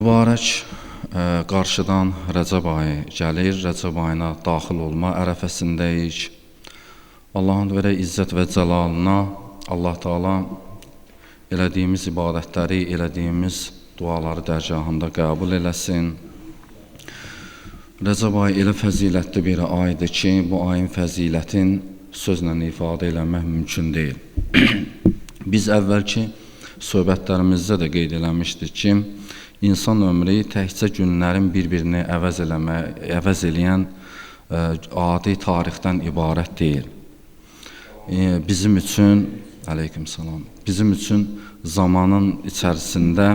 Mübarək qarşıdan Rəcəb ayı gəlir, Rəcəb ayına daxil olma ərəfəsindəyik. Allahın verə izzət və cəlalına Allah Teala elədiyimiz ibadətləri, elədiyimiz duaları dərgahında qəbul eləsin. Rəcəb ayı elə fəzilətli bir aydır ki, bu ayın fəzilətin sözlə ifadə eləmək mümkün deyil. Biz əvvəlki söhbətlərimizdə də qeyd eləmişdik ki, İnsan ömrü təkcə günlərin bir-birini əvəz eləyən adi tarixdən ibarət deyil. Bizim üçün, aleykümselam, bizim üçün zamanın içərisində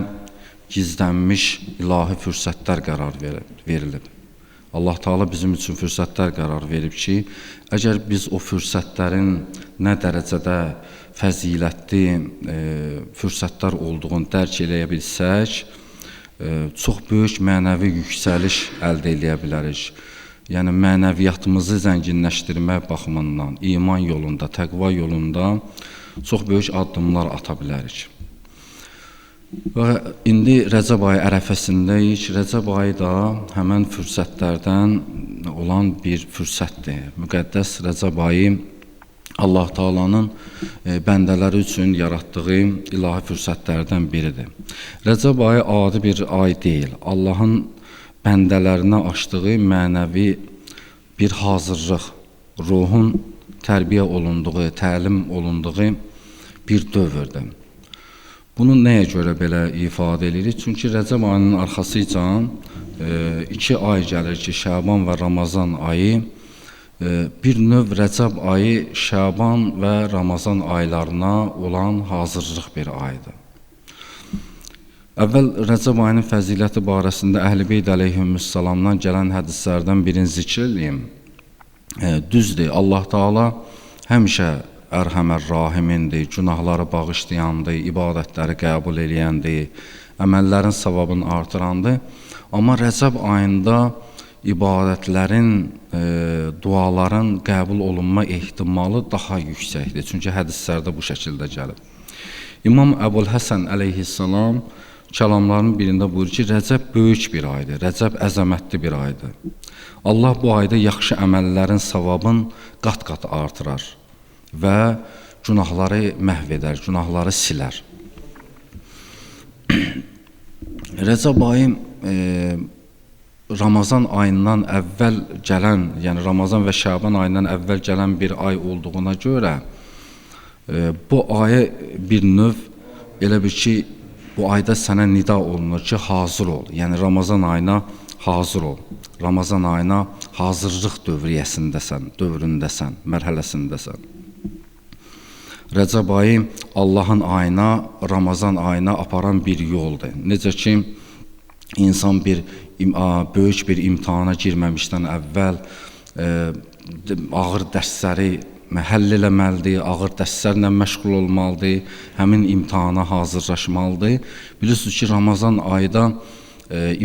gizlənmiş ilahi fürsətlər qərar verilib. Allah Teala bizim üçün fürsətlər qərar verib ki, əgər biz o fürsətlərin nə dərəcədə fəzilətli fürsətlər olduğunu dərk eləyə bilsək, çox böyük mənəvi yüksəliş əldə eləyə bilərik. Yəni, mənəviyyatımızı zənginləşdirmək baxımından, iman yolunda, təqva yolunda çox böyük addımlar ata bilərik. Və indi Rəcəb ayı ərəfəsindəyik. Rəcəb ayı da həmən fürsətlərdən olan bir fürsətdir. Müqəddəs Rəcəb ayı Allah Teala'nın bəndələri üçün yaratdığı ilahi fürsətlərdən biridir. Rəcəb ayı adi bir ay deyil. Allahın bəndələrinə açdığı mənəvi bir hazırlıq, ruhun tərbiyə olunduğu, təlim olunduğu bir dövrdür. Bunu nəyə görə belə ifadə edirik? Çünki Rəcəb ayının arxasıca 2 ay gəlir ki, Şaban və Ramazan ayı. Bir növ Rəcəb ayı Şaban və Ramazan aylarına olan hazırlıq bir aydır. Əvvəl Rəcəb ayının fəziləti barəsində Əhl-i Beyt əleyhissalamdan gələn hədislərdən birini zikr edeyim. Düzdür, Allah Teala həmişə ərhəmər rahimindir, günahları bağışlayandır, ibadətləri qəbul eləyəndir, əməllərin savabını artırandır. Amma Rəcəb ayında ibadətlərin, duaların qəbul olunma ehtimalı daha yüksəkdir. Çünki hədislərdə bu şəkildə gəlib. İmam Əbu'l-Həsən əleyhissalam kəlamlarının birində buyurur ki, Rəcəb böyük bir aydır, Rəcəb əzəmətli bir aydır. Allah bu ayda yaxşı əməllərin savabını qat-qat artırar və günahları məhv edər, günahları silər. Rəcəb ayı Ramazan ayından əvvəl gələn, yəni Ramazan və Şaban ayından əvvəl gələn bir ay olduğuna görə bu ayı bir növ elə bir ki, bu ayda sənə nida olunur ki, hazır ol. Yəni Ramazan ayına hazır ol. Ramazan ayına hazırlıq dövründəsən, mərhələsindəsən. Rəcəb ayı Allahın ayına, Ramazan ayına aparan bir yoldur. Necə ki, insan böyük bir imtihana girməmişdən əvvəl ağır dərsləri həll eləməlidir, ağır dərslərlə məşğul olmalıdır, həmin imtihana hazırlaşmalıdır. Bilirsiniz ki, Ramazan ayda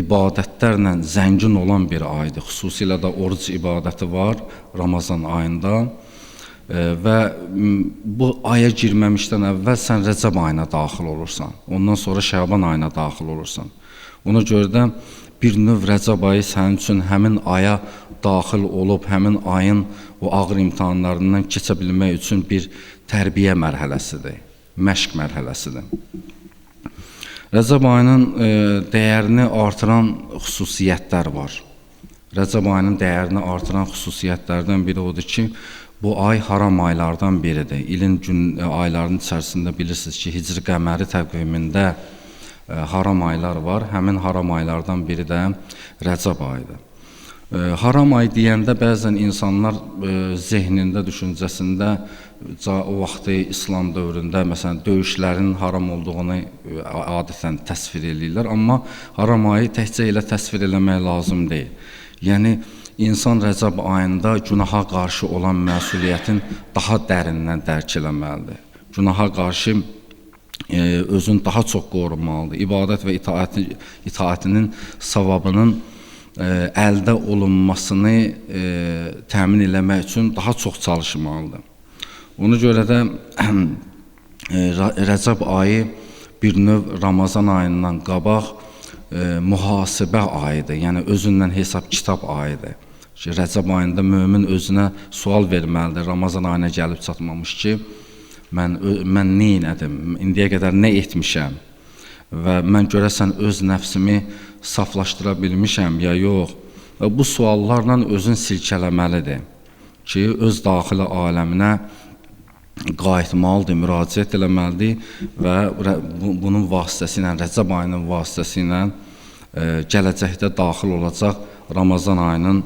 ibadətlərlə zəngin olan bir aydır. Xüsusilə də oruc ibadəti var Ramazan ayında. Və bu aya girməmişdən əvvəl sən Rəcəb ayına daxil olursan, ondan sonra Şaban ayına daxil olursan. Ona görə də bir növ Rəcəb ayı sənin üçün həmin aya daxil olub, həmin ayın o ağır imtihanlarından keçə bilmək üçün bir tərbiyə mərhələsidir, məşq mərhələsidir. Rəcəb ayının dəyərini artıran xüsusiyyətlər var. Rəcəb ayının dəyərini artıran xüsusiyyətlərdən biri odur ki, bu ay haram aylardan biridir. İlin aylarının içərisində bilirsiniz ki, Hicri qəməri təqvimində haram aylar var. Həmin haram aylardan biri də Rəcəb ayıdır. Haram ay deyəndə bəzən insanlar zehnində, düşüncəsində o vaxtı İslam dövründə məsələn döyüşlərin haram olduğunu adətən təsvir edirlər. Amma haram ayı təkcə elə təsvir eləmək lazım deyil. Yəni, insan Rəcəb ayında günaha qarşı olan məsuliyyətin daha dərindən dərk eləməlidir. Günaha qarşı özünü daha çox qorumalıdır. İbadət və itaətinin savabının əldə olunmasını təmin eləmək üçün daha çox çalışmalıdır. Ona görə də Rəcəb ayı bir növ Ramazan ayından qabaq mühasibə ayıdır, yəni özündən hesab kitab ayıdır. Ki, Rəcəb ayında mömin özünə sual verməlidir, Ramazan ayına gəlib çatmamış ki, mən nə etdim, indiyə qədər nə etmişəm və mən görəsən öz nəfsimi saflaşdıra bilmişəm ya yox. Və bu suallarla özün silkələməlidir ki, öz daxili aləminə qayıtmalıdır, müraciət eləməlidir və bunun vasitəsilə, Rəcəb ayının vasitəsilə gələcəkdə daxil olacaq Ramazan ayının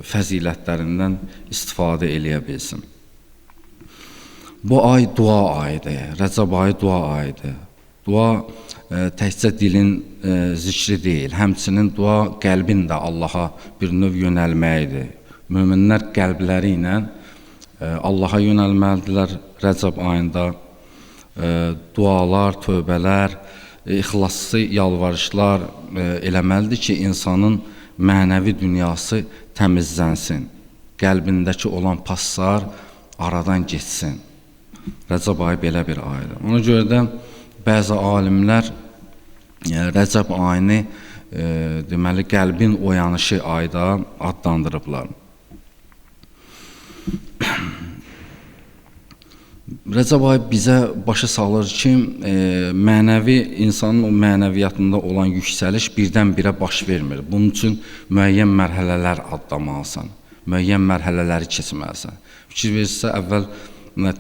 fəzilətlərindən istifadə eləyə bilsin. Bu ay dua ayıdır, Rəcəb ayı dua ayıdır. Dua təkcə dilin zikri deyil, həmçinin dua qəlbin də Allaha bir növ yönəlməyidir. Möminlər qəlbləri ilə Allaha yönəlməlidirlər Rəcəb ayında. Dualar, tövbələr, ixlaslı yalvarışlar eləməlidir ki, insanın mənəvi dünyası təmizlənsin, qəlbindəki olan paslar aradan geçsin. Rəcəb ayı belə bir aydır. Ona görə də bəzi alimlər Rəcəb ayını deməli qəlbin oyanışı ayda adlandırıblar. Rəcəb ayı bizə başa salır ki, mənəvi insanın o mənəviyyatında olan yüksəliş birdən-birə baş vermir. Bunun üçün müəyyən mərhələlər addamalısan, müəyyən mərhələləri keçməlisən. Fikir verirsə, əvvəl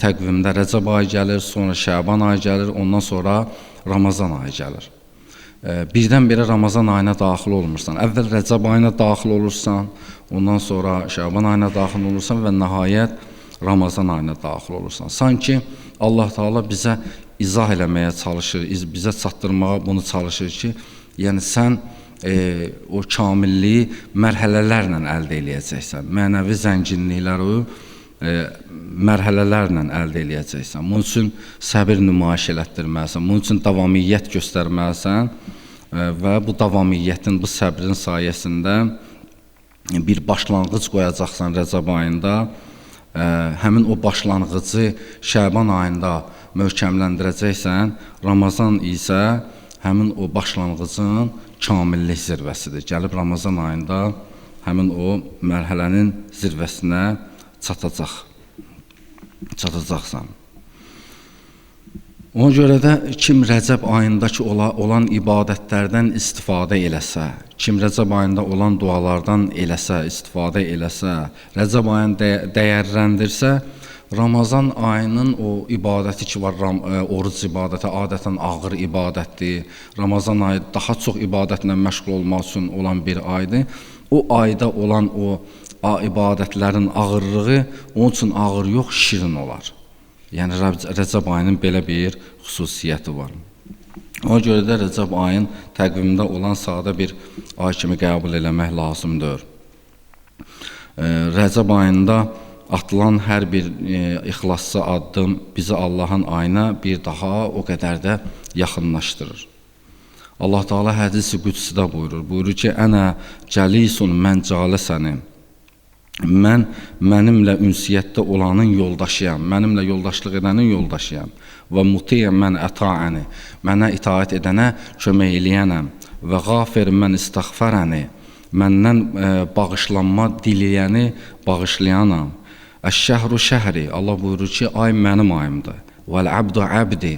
təqvimdə Rəcəb ayı gəlir, sonra Şəban ayı gəlir, ondan sonra Ramazan ayı gəlir. Birdən-birə Ramazan ayına daxil olmursan. Əvvəl Rəcəb ayına daxil olursan, ondan sonra Şəban ayına daxil olursan və nəhayət Ramazan ayına daxil olursan. Sanki Allah Teala bizə izah eləməyə çalışır, bizə çatdırmağa bunu çalışır ki, yəni sən o kamilliyi mərhələlərlə əldə eləyəcəksən, mənəvi zənginlikləri mərhələlərlə əldə eləyəcəksən. Bunun üçün səbir nümayiş elətdirməlisən, bunun üçün davamiyyət göstərməlisən və bu davamiyyətin, bu səbrin sayəsində bir başlanğıc qoyacaqsan Rəcəb ayında. Həmin o başlanğıcı Şəban ayında möhkəmləndirəcəksən, Ramazan isə həmin o başlanğıcın kamillik zirvəsidir. Gəlib Ramazan ayında həmin o mərhələnin zirvəsinə çatacaqsan. Ona görə də kim Rəcəb ayındakı olan ibadətlərdən istifadə eləsə, kim Rəcəb ayında olan dualardan istifadə eləsə, Rəcəb ayını dəyərləndirsə, Ramazan ayının o ibadəti ki var, oruc ibadəti adətən ağır ibadətdir. Ramazan ayı daha çox ibadətlə məşğul olmaq üçün olan bir aydır. O ayda olan o ibadətlərin ağırlığı onun üçün ağır yox, şirin olar. Yəni Rəcəb ayının belə bir xüsusiyyəti var. Ona görə də Rəcəb ayın təqvimində olan sadə bir ay kimi qəbul eləmək lazımdır. Rəcəb ayında atılan hər bir ixlaslı addım bizi Allahın ayına bir daha o qədər də yaxınlaşdırır. Allah Teala hədis-i qüdsüdə buyurur ki, ənə cəlisun mən calisənim. Mən mənimlə ünsiyyətdə olanın yoldaşıyam, mənimlə yoldaşlıq edənin yoldaşıyam. Və mutiyəm mən ətaəni, mənə itaət edənə kömək eləyənəm. Və qafir mən istəğfərəni, məndən bağışlanma diləyəni bağışlayanam. Əş-şəhru şəhri, Allah buyurur ki, ay mənim ayımdır. Vəl-əbdu əbdi,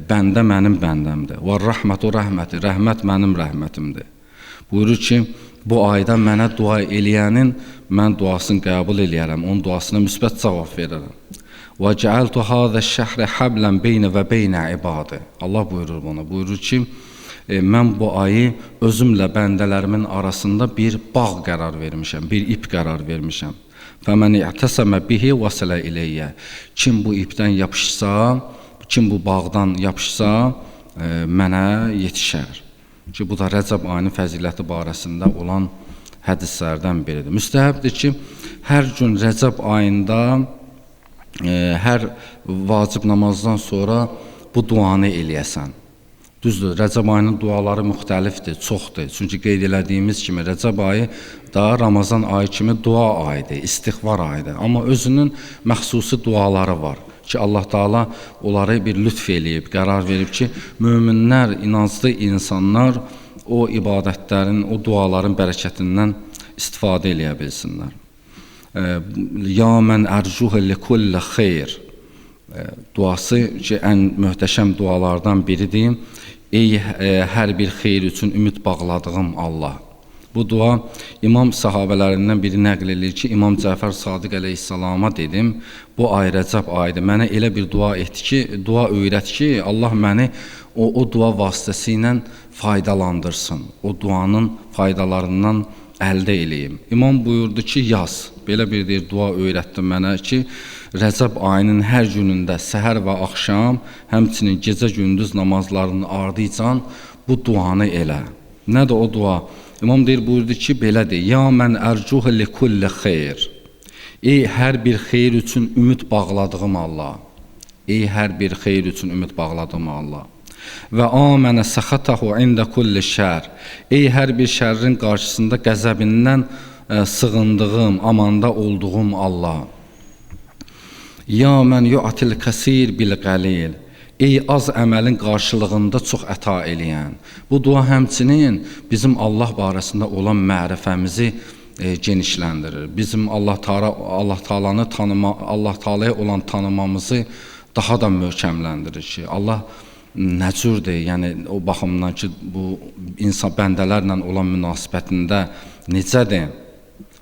bəndə mənim bəndəmdir. Və-rəhmətu rəhməti, rəhmət mənim rəhmətimdir. Buyurur ki, bu ayda mənə dua eləyənin mən duasını qəbul eləyərəm, onun duasına müsbət cavab verərəm. Və cəaltu hada şəhri hablan beynə və beynə ibadi. Allah buyurur buna. Buyurur ki, mən bu ayı özümlə bəndələrimin arasında bir bağ qərar vermişəm, bir ip qərar vermişəm. Fəmən i'təsəmə bihi vəsilə iləyyə. Kim bu ipdən yapışsa, kim bu bağdan yapışsa, mənə yetişər. Ki, bu da Rəcəb ayının fəziləti barəsində olan hədislərdən biridir. Müstəhəbdir ki, hər gün Rəcəb ayında hər vacib namazdan sonra bu duanı eləyəsən. Düzdür, Rəcəb ayının duaları müxtəlifdir, çoxdur. Çünki qeyd elədiyimiz kimi Rəcəb ayı da Ramazan ayı kimi dua ayıdır, istiğfar ayıdır. Amma özünün məxsusi duaları var. ki, Allah Taala onları bir lütf eləyib, qərar verib ki, möminlər, inanclı insanlar o ibadətlərin, o duaların bərəkətindən istifadə eləyə bilsinlər. Ya mən ərcuhu likulli xeyr duası ki, ən möhtəşəm dualardan biridir. Ey hər bir xeyir üçün ümid bağladığım Allah. Bu dua İmam sahabələrindən biri nəql edir ki, İmam Cəfər Sadiq əleyhissalama dedim, bu ay Rəcəb ayıdır, mənə elə bir dua etdi ki, dua öyrət ki, Allah məni o dua vasitəsilə faydalandırsın, o duanın faydalarından əldə eləyim. İmam buyurdu ki, yaz, belə bir dua öyrətdi mənə ki, Rəcəb ayının hər günündə səhər və axşam, həmçinin gecə-gündüz namazlarının ardıcan bu duanı elə. Nədir o dua? İmam buyurdu ki, belədir. Ya mən ərcuhu likulli xeyr. Ey hər bir xeyir üçün ümid bağladığım Allah. Ey hər bir xeyir üçün ümid bağladığım Allah. Və amənə səxatahu ində kulli şər. Ey hər bir şərrin qarşısında qəzəbindən sığındığım, amanda olduğum Allah. Ya mən yu'atil kəsir bil qəlil. Ey az əməlin qarşılığında çox əta eləyən. Bu dua həmçinin bizim Allah barəsində olan mərifəmizi genişləndirir. Bizim Allah Taala'nı Allah Taala'ya olan tanımamızı daha da möhkəmləndirir ki, Allah nə cürdür, yəni o baxımdan ki, bu insan bəndələrlə olan münasibətində necədir?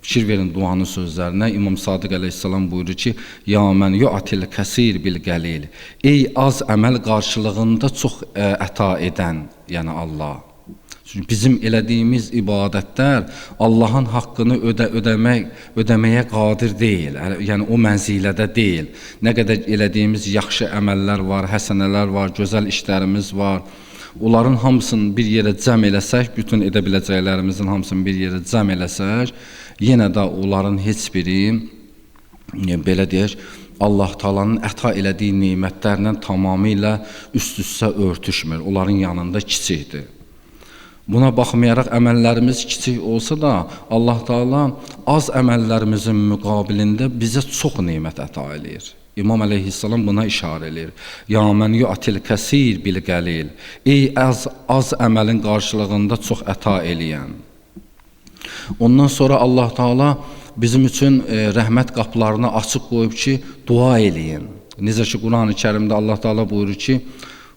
Fikir verin duanın sözlərinə. İmam Sadiq əleyhissalam buyurur ki, ya mən yu'atil kəsir bil qəlil. Ey az əməl qarşılığında çox əta edən, yəni Allah. Çünki bizim elədiyimiz ibadətlər Allahın haqqını ödəməyə qadir deyil. Yəni o mənzilədə deyil. Nə qədər elədiyimiz yaxşı əməllər var, həsənələr var, gözəl işlərimiz var. Onların hamısını bir yerə cəm eləsək, bütün edə biləcəklərimizin hamısını bir yerə cəm eləsək, yenə də onların heç biri, belə deyək, Allah Taala'nın əta elədiyi nemətlərlə tamamilə üst-üstə örtüşmür. Onların yanında kiçikdir. Buna baxmayaraq əməllərimiz kiçik olsa da, Allah Taala az əməllərimizin müqabilində bizə çox nemət əta eləyir. İmam əleyhissalam buna işarə edir. Ya mən yu'atil kəsir bil qəlil. Ey az əməlin qarşılığında çox əta eləyən. Ondan sonra Allah Taala bizim üçün rəhmət qapılarını açıq qoyub ki, dua eləyin. Necə ki, Qurani-Kərimdə Allah Taala buyurur ki,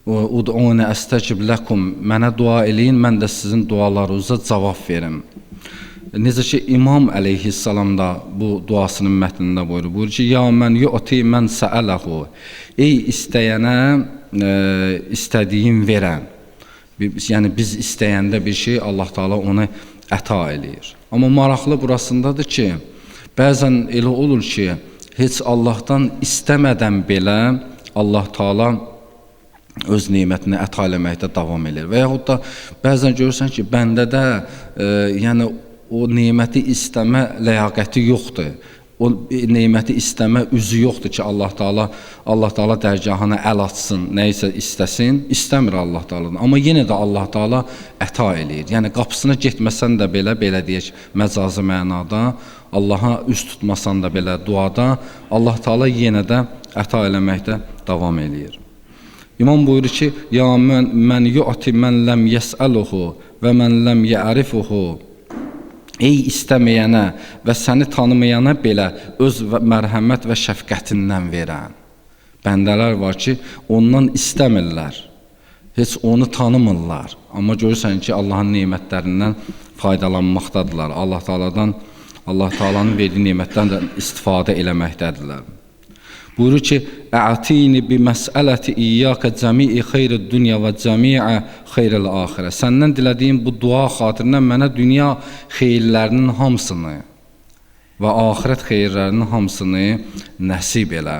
Ud'uni əstəcib ləkum. Mənə dua eləyin, mən də sizin dualarınıza cavab verim. Necə ki, İmam əleyhissalam da bu duasının mətnində buyurur ki, ya mən yu'ti mən səələhu. Ey istəyənə istədiyin verən. Yəni biz istəyəndə bir şey Allah Taala onu əta eləyir. Amma maraqlı burasındadır ki, bəzən elə olur ki, heç Allahdan istəmədən belə Allah Taala öz nemətini əta eləməkdə davam edir. Və yaxud da bəzən görürsən ki, bəndədə yəni o neməti istəmə ləyaqəti yoxdur. O neməti istəmə üzü yoxdur ki, Allah Taala dərgahına əl açsın, nə isə istəsin, istəmir Allah Taala'dan. Amma yenə də Allah Taala əta eləyir. Yəni qapısına getməsən də belə deyək, məcazi mənada, Allaha üz tutmasan da belə duada, Allah Taala yenə də əta eləməkdə davam eləyir. İmam buyurur ki, ya mən yu'ti mən ləm yəs'əluhu və mən ləm yə'rifuhu. Ey istəməyənə və səni tanımayana belə öz mərhəmət və şəfqətindən verən. Bəndələr var ki, ondan istəmirlər, heç onu tanımırlar. Amma görürsən ki, Allahın nemətlərindən faydalanmaqdadırlar. Allah Taala'nın verdiyi nemətdən istifadə eləməkdədirlər. Buyurur ki, A'tini bi məs'ələti iyyaka cəmi'i xeyrid dünya və cəmi'i xeyril axirə. Səndən dilədiyim bu dua xatirinə mənə dünya xeyirlərinin hamısını və axirət xeyirlərinin hamısını nəsib elə.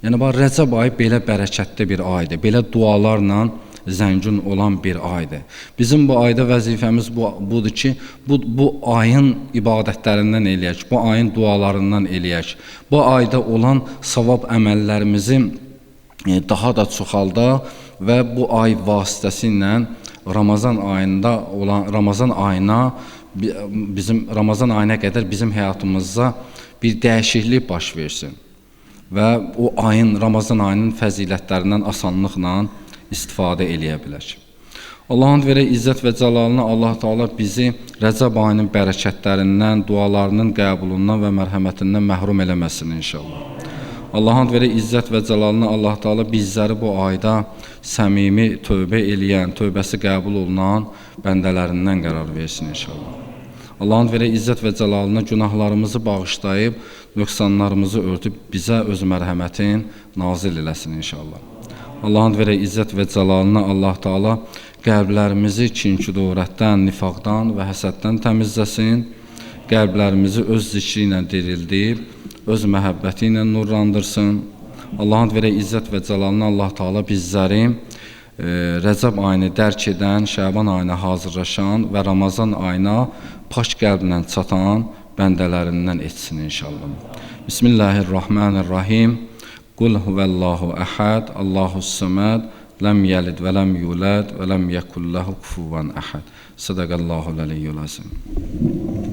Yəni, Rəcəb ayı belə bərəkətli bir aydır, belə dualarla zəngin olan bir aydır. Bizim bu ayda vəzifəmiz budur ki, bu ayın ibadətlərindən eləyək, bu ayın dualarından eləyək. Bu ayda olan savab əməllərimizi daha da çoxaldaq və bu ay vasitəsilə Ramazan ayına qədər bizim həyatımızda bir dəyişiklik baş versin. və o ayın, Ramazan ayının fəzilətlərindən asanlıqla istifadə eləyə bilər. Allahın verə izzət və cəlalına Allah Taala bizi Rəcəb ayının bərəkətlərindən, dualarının qəbulundan və mərhəmətindən məhrum eləməsin inşallah. Allahın verə izzət və cəlalına Allah Taala bizləri bu ayda səmimi tövbə eləyən, tövbəsi qəbul olunan bəndələrindən qərar versin inşallah. Allahın verə izzət və cəlalına günahlarımızı bağışlayıb, nöqsanlarımızı örtüb bizə öz mərhəmətin nazil eləsin inşallah. Allahın verə izzət və cəlalına Allah Taala qəlblərimizi kin-kudurətdən, nifaqdan və həsəddən təmizləsin, qəlblərimizi öz zikri ilə dirildib, öz məhəbbəti ilə nurlandırsın. Allahın verə izzət və cəlalına Allah Taala bizləri Rəcəb ayını dərk edən, Şəban ayına hazırlaşan və Ramazan ayına pak qəlblə çatan bəndələrindən etsin inşallah. Bismillahirrahmanirrahim. Qul huvəllahu əhəd, Allahus-səməd, ləm yəlid və ləm yulad və ləm yekul ləhu kufuvan əhəd. Sədəqəllahul əliyyul əzim.